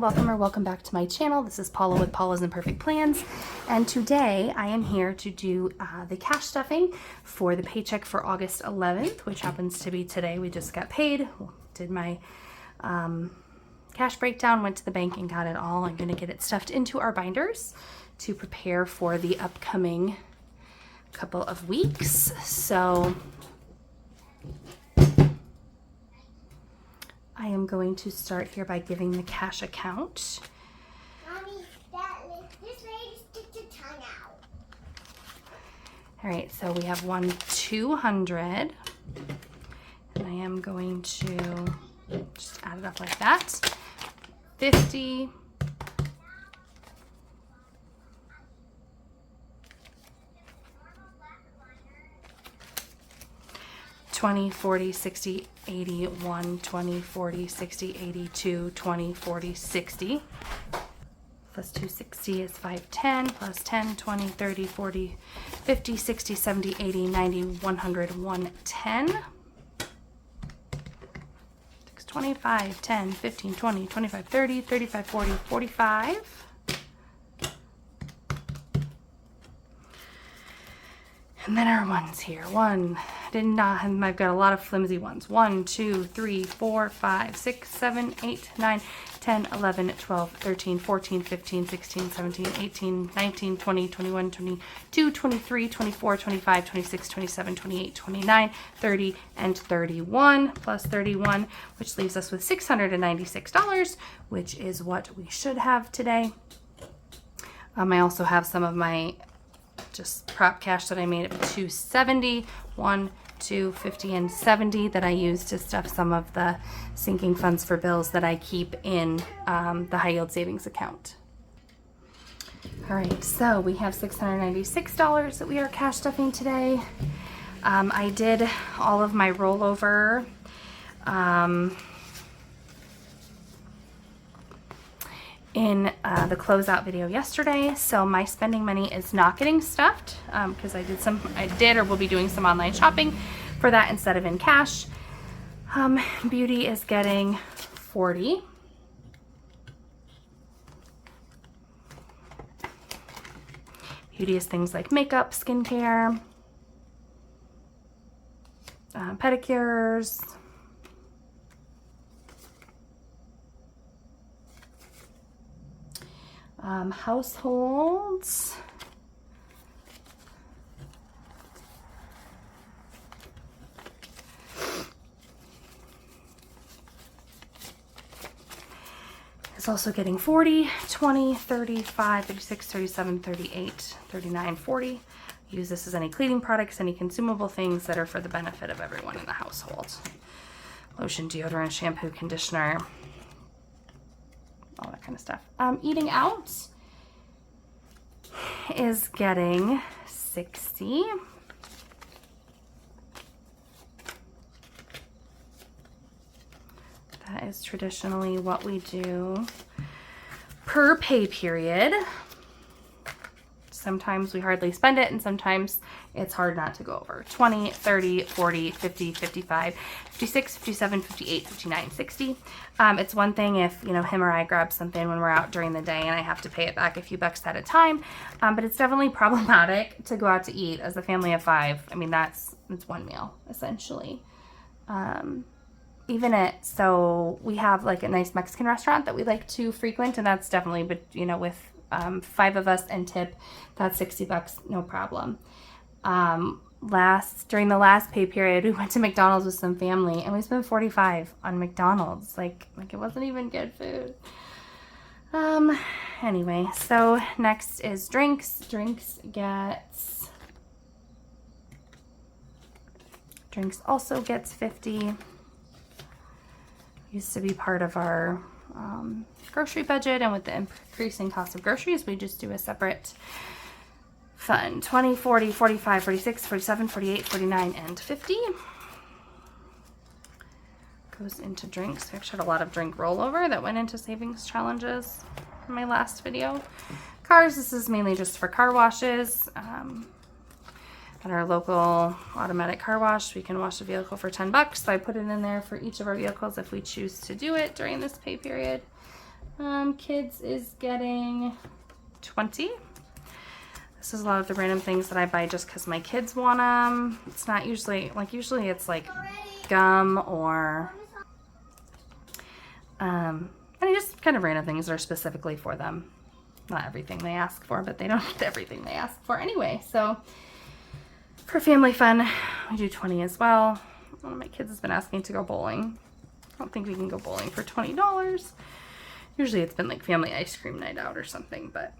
everyone, welcome back to my channel. This is Paula with Paula's Imperfect Plans, and today I am here to do the cash stuffing for the paycheck for August 11th, which happens to be today. We just got paid, did my cash breakdown, went to the bank and got it all. I'm going to get it stuffed into our binders to prepare for the upcoming couple of weeks. So I am going to start here by giving the cash account. Mommy, this lady sticks her tongue out. All right, so we have 200, and I am going to just add it up like that. 50, 20, 40, 60, 80, 1, 20, 40, 60, 82, 20, 40, 60. Plus 260 is 510, plus 10, 20, 30, 40, 50, 60, 70, 80, 90, 100, 110. 25, 10, 15, 20, 25, 30, 35, 40, 45. And then our ones here. I've got a lot of flimsy ones. 1, 2, 3, 4, 5, 6, 7, 8, 9, 10, 11, 12, 13, 14, 15, 16, 17, 18, 19, 20, 21, 22, 23, 24, 25, 26, 27, 28, 29, 30, and 31, plus 31, which leaves us with $696, which is what we should have today. I also have some of my just prop cash that I made at 270, 1, 2, 50, and 70 that I use to stuff some of the sinking funds for bills that I keep in the high yield savings account. All right, so we have $696 that we are cash stuffing today. I did all of my rollover in the closeout video yesterday, so my spending money is not getting stuffed because I did or will be doing some online shopping for that instead of in cash. Beauty is getting 40. Beauty is things like makeup, skincare, pedicures, households, is also getting 40, 20, 35, 36, 37, 38, 39, 40. Use this as any cleaning products, any consumable things that are for the benefit of everyone in the household. Lotion, deodorant, shampoo, conditioner, all that kind of stuff. Eating out is getting 60. That is traditionally what we do per pay period. Sometimes we hardly spend it, and sometimes it's hard not to go over. 20, 30, 40, 50, 55, 56, 57, 58, 59, 60. It's one thing if, him or I grab something when we're out during the day and I have to pay it back a few bucks at a time. But it's definitely problematic to go out to eat as a family of 5. I mean, it's one meal, essentially. So we have like a nice Mexican restaurant that we like to frequent, and that's definitely, but with 5 of us and tip, that's $60, no problem. During the last pay period, we went to McDonald's with some family and we spent $45 on McDonald's. Like it wasn't even good food. Anyway, so next is drinks. Drinks also gets 50. Used to be part of our grocery budget, and with the increasing cost of groceries, we just do a separate fund. 20, 40, 45, 46, 47, 48, 49, and 50 goes into drinks. I actually had a lot of drink rollover that went into savings challenges in my last video. Cars, this is mainly just for car washes. At our local automatic car wash, we can wash a vehicle for $10, so I put it in there for each of our vehicles if we choose to do it during this pay period. Kids is getting 20. This is a lot of the random things that I buy just because my kids want them. It's not usually, like usually it's like gum or, I mean just kind of random things that are specifically for them. Not everything they ask for, but they don't get everything they ask for anyway. So for family fun, we do 20 as well. One of my kids has been asking to go bowling. I don't think we can go bowling for $20. Usually it's been like family ice cream night out or something, but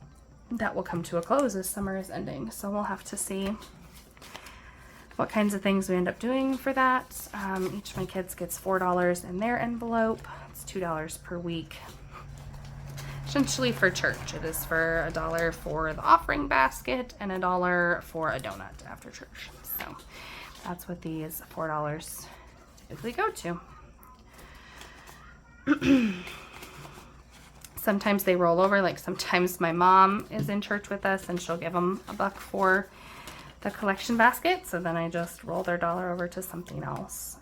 that will come to a close as summer is ending. So we'll have to see what kinds of things we end up doing for that. Each of my kids gets $4 in their envelope. It's $2 per week. Essentially for church. It is for $1 for the offering basket and $1 for a donut after church. So that's what these $4 typically go to. Sometimes they roll over, like sometimes my mom is in church with us and she'll give them $1 for the collection basket. So then I just roll their $1 over to something else.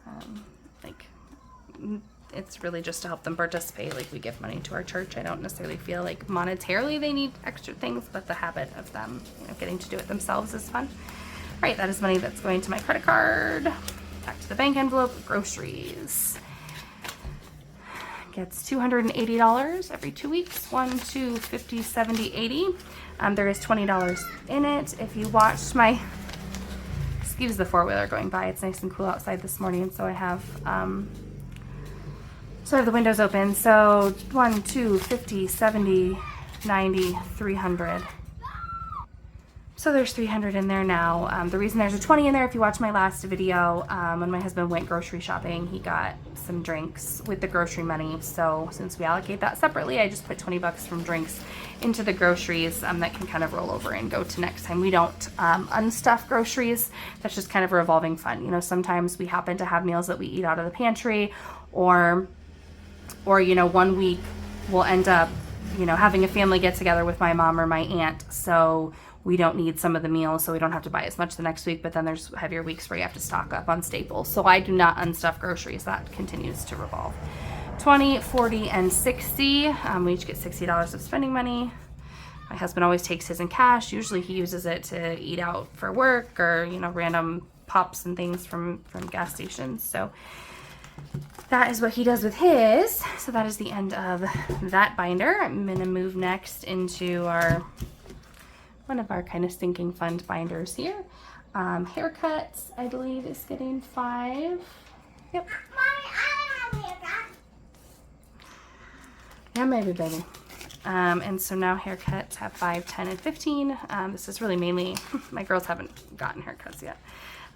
It's really just to help them participate. Like we give money to our church. I don't necessarily feel like monetarily they need extra things, but the habit of them, getting to do it themselves is fun. All right, that is money that's going to my credit card. Back to the bank envelope, groceries. Gets $280 every 2 weeks. 1, 2, 50, 70, 80. There is $20 in it. If you watched my, excuse the four-wheeler going by. It's nice and cool outside this morning, so I have the windows open. So 1, 2, 50, 70, 90, 300. So there's 300 in there now. The reason there's a 20 in there, if you watch my last video, when my husband went grocery shopping, he got some drinks with the grocery money. So since we allocate that separately, I just put $20 from drinks into the groceries that can kind of roll over and go to next time. We don't unstuff groceries. That's just kind of a revolving fund. Sometimes we happen to have meals that we eat out of the pantry, or 1 week we'll end up, having a family get together with my mom or my aunt. So we don't need some of the meals, so we don't have to buy as much the next week, but then there's heavier weeks where you have to stock up on staples. So I do not unstuff groceries. That continues to revolve. 20, 40, and 60. We each get $60 of spending money. My husband always takes his in cash. Usually he uses it to eat out for work or, random pops and things from gas stations. So that is what he does with his. So that is the end of that binder. I'm going to move next into one of our kind of sinking fund binders here. Haircuts, I believe, is getting 5. Yep. Mommy, I don't have a haircut. Yeah, maybe, baby. And so now haircuts have 5, 10, and 15. This is really mainly, my girls haven't gotten haircuts yet.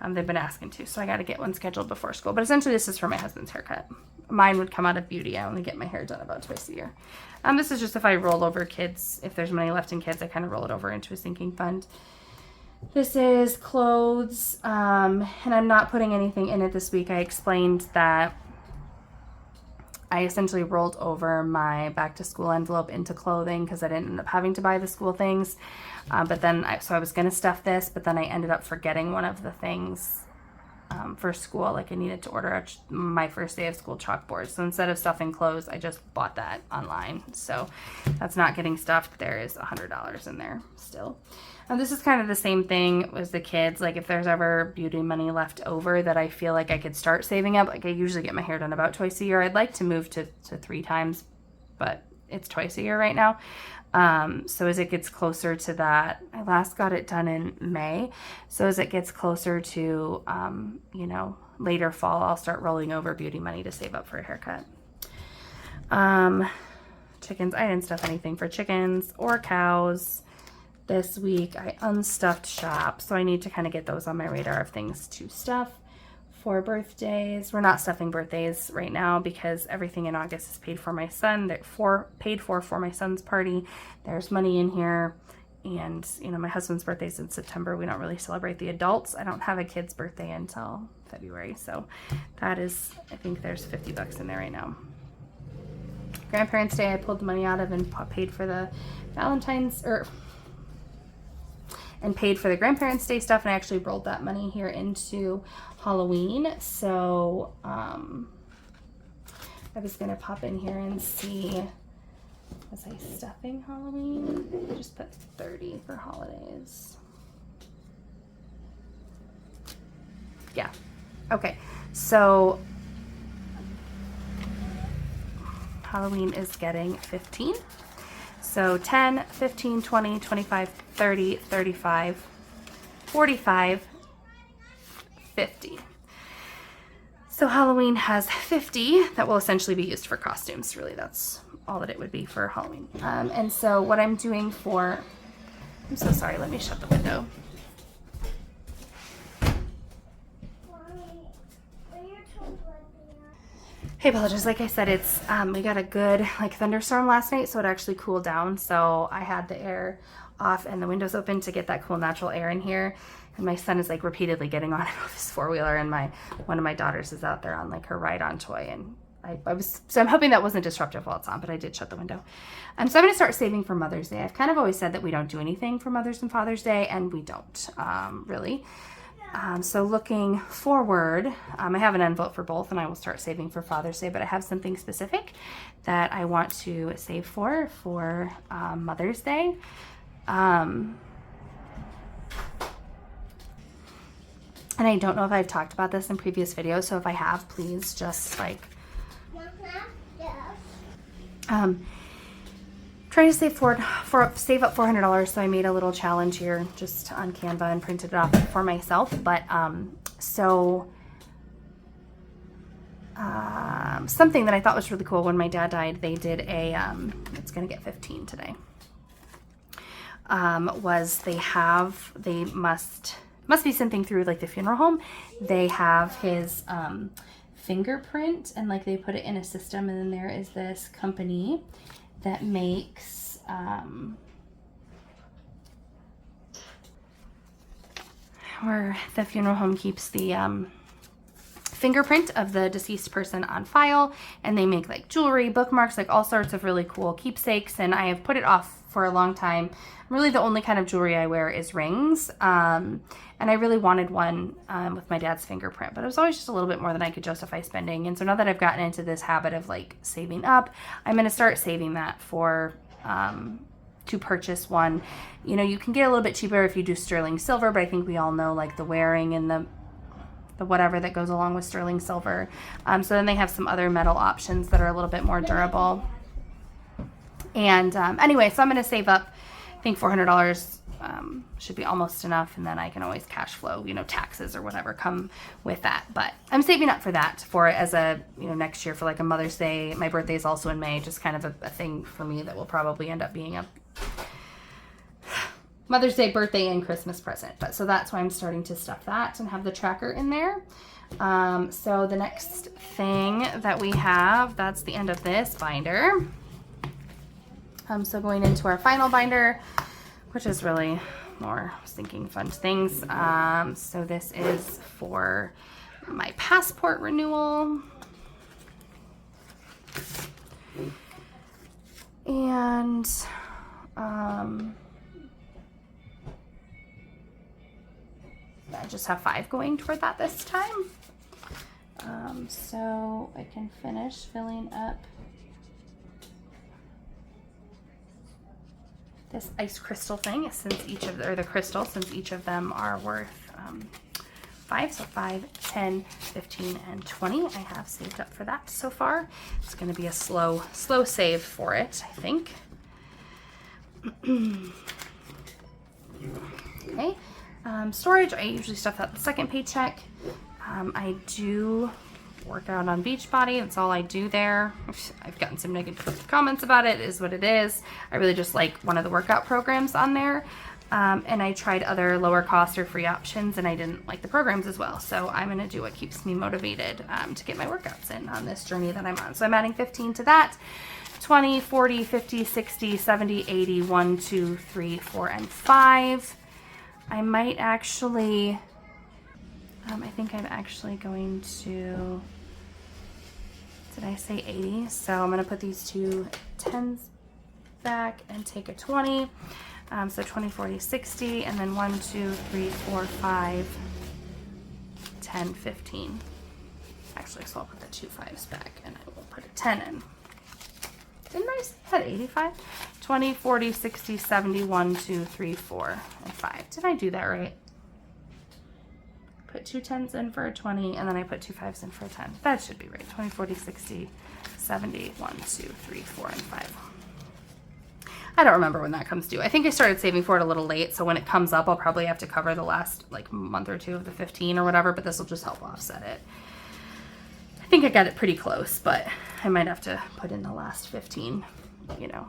They've been asking to, so I got to get one scheduled before school. But essentially, this is for my husband's haircut. Mine would come out of beauty. I only get my hair done about twice a year. This is just if I roll over kids. If there's money left in kids, I kind of roll it over into a sinking fund. This is clothes, and I'm not putting anything in it this week. I explained that I essentially rolled over my back to school envelope into clothing because I didn't end up having to buy the school things. But then, so I was going to stuff this, but then I ended up forgetting one of the things for school. Like I needed to order my first day of school chalkboard. So instead of stuffing clothes, I just bought that online. So that's not getting stuffed. There is $100 in there still. This is kind of the same thing as the kids. Like if there's ever beauty money left over that I feel like I could start saving up, like I usually get my hair done about twice a year. I'd like to move to 3 times, but it's twice a year right now. So as it gets closer to that, I last got it done in May. So as it gets closer to, later fall, I'll start rolling over beauty money to save up for a haircut. Chickens, I didn't stuff anything for chickens or cows. This week I unstuffed shop, so I need to kind of get those on my radar of things to stuff. For birthdays, we're not stuffing birthdays right now because everything in August is paid for my son. They're paid for my son's party. There's money in here, and my husband's birthday's in September. We don't really celebrate the adults. I don't have a kid's birthday until February, so that is, I think there's $50 in there right now. Grandparents' Day, I pulled the money out of and paid for the paid for the Grandparents' Day stuff, and I actually rolled that money here into Halloween. So I was gonna pop in here and see Was I stuffing Halloween? I just put 30 for holidays. Yeah. Okay. So Halloween is getting 15. So 10, 15, 20, 25, 30, 35, 45, 50. So Halloween has 50 that will essentially be used for costumes. Really, that's all that it would be for Halloween. And so what I'm doing for, I'm so sorry, let me shut the window. Hey, apologies. Like I said, it's we got a good like thunderstorm last night, so it actually cooled down. So I had the air off and the windows open to get that cool natural air in here. And my son is like repeatedly getting on and off his four-wheeler, and one of my daughters is out there on like her ride-on toy. And so I'm hoping that wasn't disruptive while it's on, but I did shut the window. So I'm going to start saving for Mother's Day. I've kind of always said that we don't do anything for Mother's and Father's Day, and we don't really. So looking forward, I have an envelope for both, and I will start saving for Father's Day, but I have something specific that I want to save for Mother's Day. And I don't know if I've talked about this in previous videos, so if I have, please just like trying to save save up $400, so I made a little challenge here just on Canva and printed it off for myself. But something that I thought was really cool, when my dad died, they did a it's gonna get 15 today. Was they must be something through like the funeral home. They have his fingerprint, and like they put it in a system, and then there is this company that makes where the funeral home keeps the fingerprint of the deceased person on file, and they make like jewelry, bookmarks, like all sorts of really cool keepsakes. And I have put it off for a long time. Really the only kind of jewelry I wear is rings, and I really wanted one with my dad's fingerprint, but it was always just a little bit more than I could justify spending. And so now that I've gotten into this habit of like saving up, I'm going to start saving that for to purchase one. You know, you can get a little bit cheaper if you do sterling silver, but I think we all know like the wearing and the whatever that goes along with sterling silver. So then they have some other metal options that are a little bit more durable. And anyway, so I'm going to save up, I think $400 should be almost enough, and then I can always cash flow, you know, taxes or whatever come with that. But I'm saving up for that, for it as a, you know, next year for like a Mother's Day. My birthday is also in May, just kind of a thing for me that will probably end up being a Mother's Day, birthday, and Christmas present. But so that's why I'm starting to stuff that and have the tracker in there. So the next thing that we have, that's the end of this binder. So going into our final binder, which is really more sinking fund things. So this is for my passport renewal. And I just have 5 going toward that this time. So I can finish filling up this ice crystal thing, since each of them are worth 5. So 5, 10, 15, and 20 I have saved up for that so far. It's going to be a slow save for it, I think. Okay. Storage, I usually stuff out the second paycheck. I do work out on Beachbody. That's all I do there. I've gotten some negative comments about it. It is what it is. I really just like one of the workout programs on there. And I tried other lower cost or free options, and I didn't like the programs as well. So I'm going to do what keeps me motivated to get my workouts in on this journey that I'm on. So I'm adding 15 to that. 20, 40, 50, 60, 70, 80, 1, 2, 3, 4, and 5. I might actually, I think I'm actually going to, did I say 80? So I'm going to put these 2 10s back and take a 20. So 20, 40, 60, and then 1, 2, 3, 4, 5, 10, 15. Actually, so I'll put the 2 5s back, and I will put a 10 in. Didn't I say I had 85? 20, 40, 60, 70, 1, 2, 3, 4, and 5. Did I do that right? Put 2 10s in for a 20, and then I put 2 5s in for a 10. That should be right. 20, 40, 60, 70, 1, 2, 3, 4, and 5. I don't remember when that comes due. I think I started saving for it a little late, so when it comes up, I'll probably have to cover the last like month or two of the 15 or whatever, but this will just help offset it. I think I got it pretty close, but I might have to put in the last 15, you know,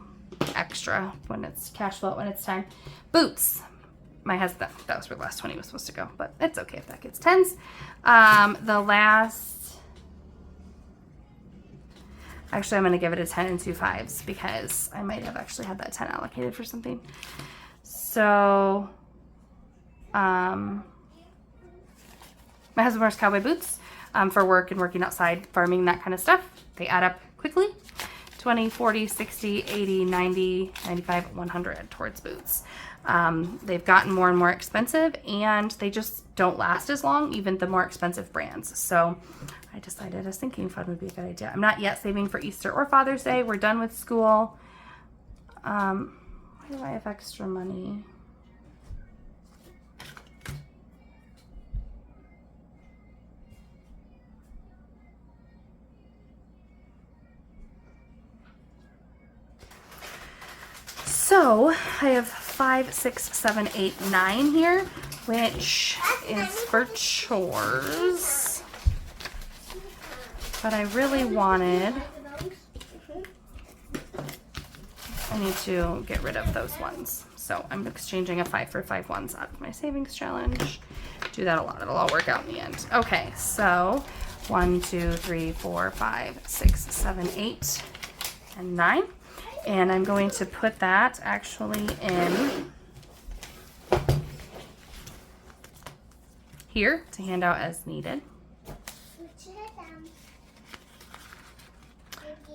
extra when it's cash flow, when it's time. Boots. My husband, that was where the last 20 was supposed to go, but it's okay if that gets 10s. The last, actually I'm going to give it a 10 and 2 5s because I might have actually had that 10 allocated for something. So, my husband wears cowboy boots for work and working outside, farming, that kind of stuff. They add up quickly. 20, 40, 60, 80, 90, 95, 100 towards boots. They've gotten more and more expensive and they just don't last as long, even the more expensive brands. So I decided a sinking fund would be a good idea. I'm not yet saving for Easter or Father's Day. We're done with school. Why do I have extra money? So I have 5, 6, 7, 8, 9 here, which is for chores. But I really wanted, I need to get rid of those ones. So I'm exchanging a 5 for 5 ones out of my savings challenge. Do that a lot. It'll all work out in the end. Okay, so 1, 2, 3, 4, 5, 6, 7, 8, and 9. And I'm going to put that actually in here to hand out as needed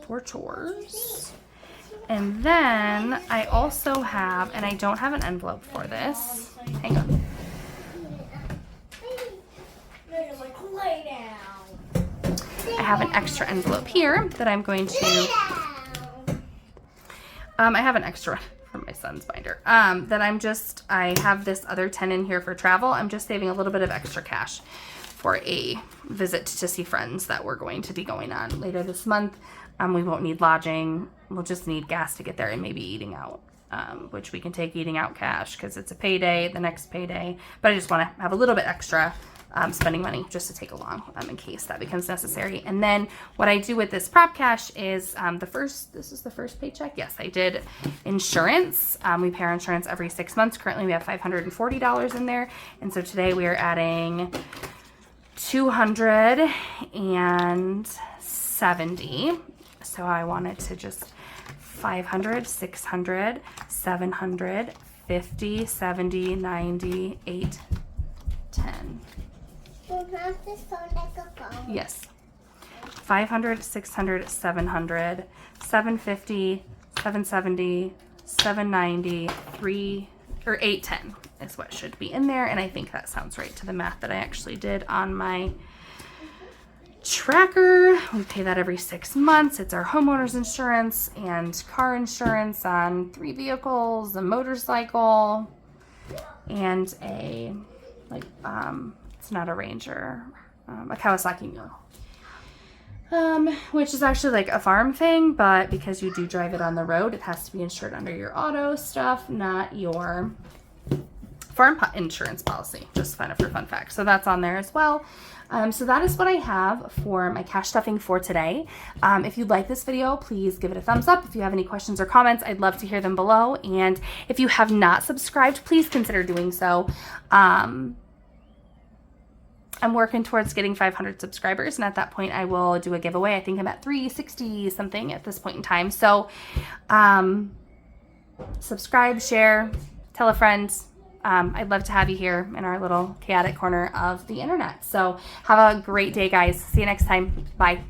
for chores. And then I also have, and I don't have an envelope for this. Hang on. I have an extra envelope here that I'm going to I have an extra from my son's binder that I have this other 10 in here for travel. I'm just saving a little bit of extra cash for a visit to see friends that we're going to be going on later this month. We won't need lodging. We'll just need gas to get there and maybe eating out, which we can take eating out cash because it's a payday, the next payday. But I just want to have a little bit extra spending money just to take along in case that becomes necessary. And then what I do with this prop cash is this is the first paycheck. Yes, I did insurance. We pay our insurance every 6 months. Currently we have $540 in there. And so today we are adding $270. So I wanted to just 500, 600, 700, 50, 70, 90, 8, 10. Yes. 500, 600, 700, 750, 770, 790, 3, or 810 is what should be in there. And I think that sounds right to the math that I actually did on my tracker. We pay that every 6 months. It's our homeowner's insurance and car insurance on 3 vehicles, a motorcycle, and a, it's not a Ranger, a Kawasaki Mule. Which is actually like a farm thing, but because you do drive it on the road, it has to be insured under your auto stuff, not your farm insurance policy. Just kind of for fun fact. So that's on there as well. So that is what I have for my cash stuffing for today. If you like this video, please give it a thumbs up. If you have any questions or comments, I'd love to hear them below. And if you have not subscribed, please consider doing so. I'm working towards getting 500 subscribers, and at that point I will do a giveaway. I think I'm at 360 something at this point in time. So subscribe, share, tell a friend. I'd love to have you here in our little chaotic corner of the internet. So have a great day, guys. See you next time. Bye.